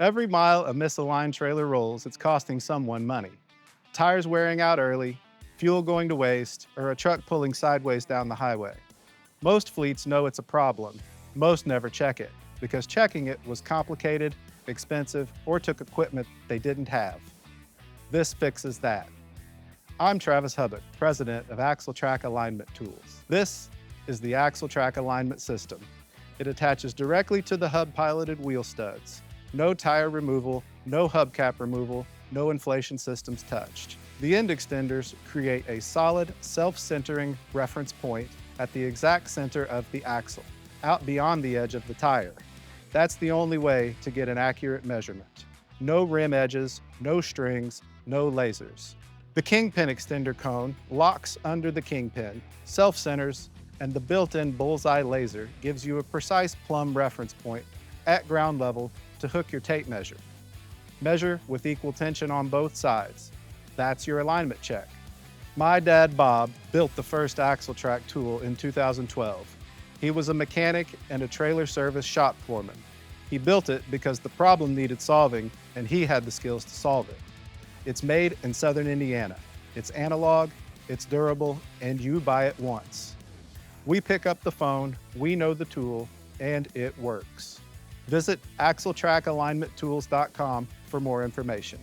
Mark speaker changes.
Speaker 1: Every mile a misaligned trailer rolls, it's costing someone money. Tires wearing out early, fuel going to waste, or a truck pulling sideways down the highway. Most fleets know it's a problem. Most never check it, because checking it was complicated, expensive, or took equipment they didn't have. This fixes that. I'm Travis Hubbock, president of Axletrac Alignment Tools. This is the Axletrac Alignment System. It attaches directly to the hub-piloted wheel studs. No tire removal, no hubcap removal, no inflation systems touched. The end extenders create a solid, self-centering reference point at the exact center of the axle, out beyond the edge of the tire. That's the only way to get an accurate measurement. No rim edges, no strings, no lasers. The kingpin extender cone locks under the kingpin, self-centers, and the built-in bullseye laser gives you a precise plumb reference point at ground level to hook your tape measure. Measure with equal tension on both sides. That's your alignment check. My dad, Bob, built the first Axletrac tool in 2012. He was a mechanic and a trailer service shop foreman. He built it because the problem needed solving and he had the skills to solve it. It's made in Southern Indiana. It's analog, it's durable, and you buy it once. We pick up the phone, we know the tool, and it works. Visit axletracalignmenttools.com for more information.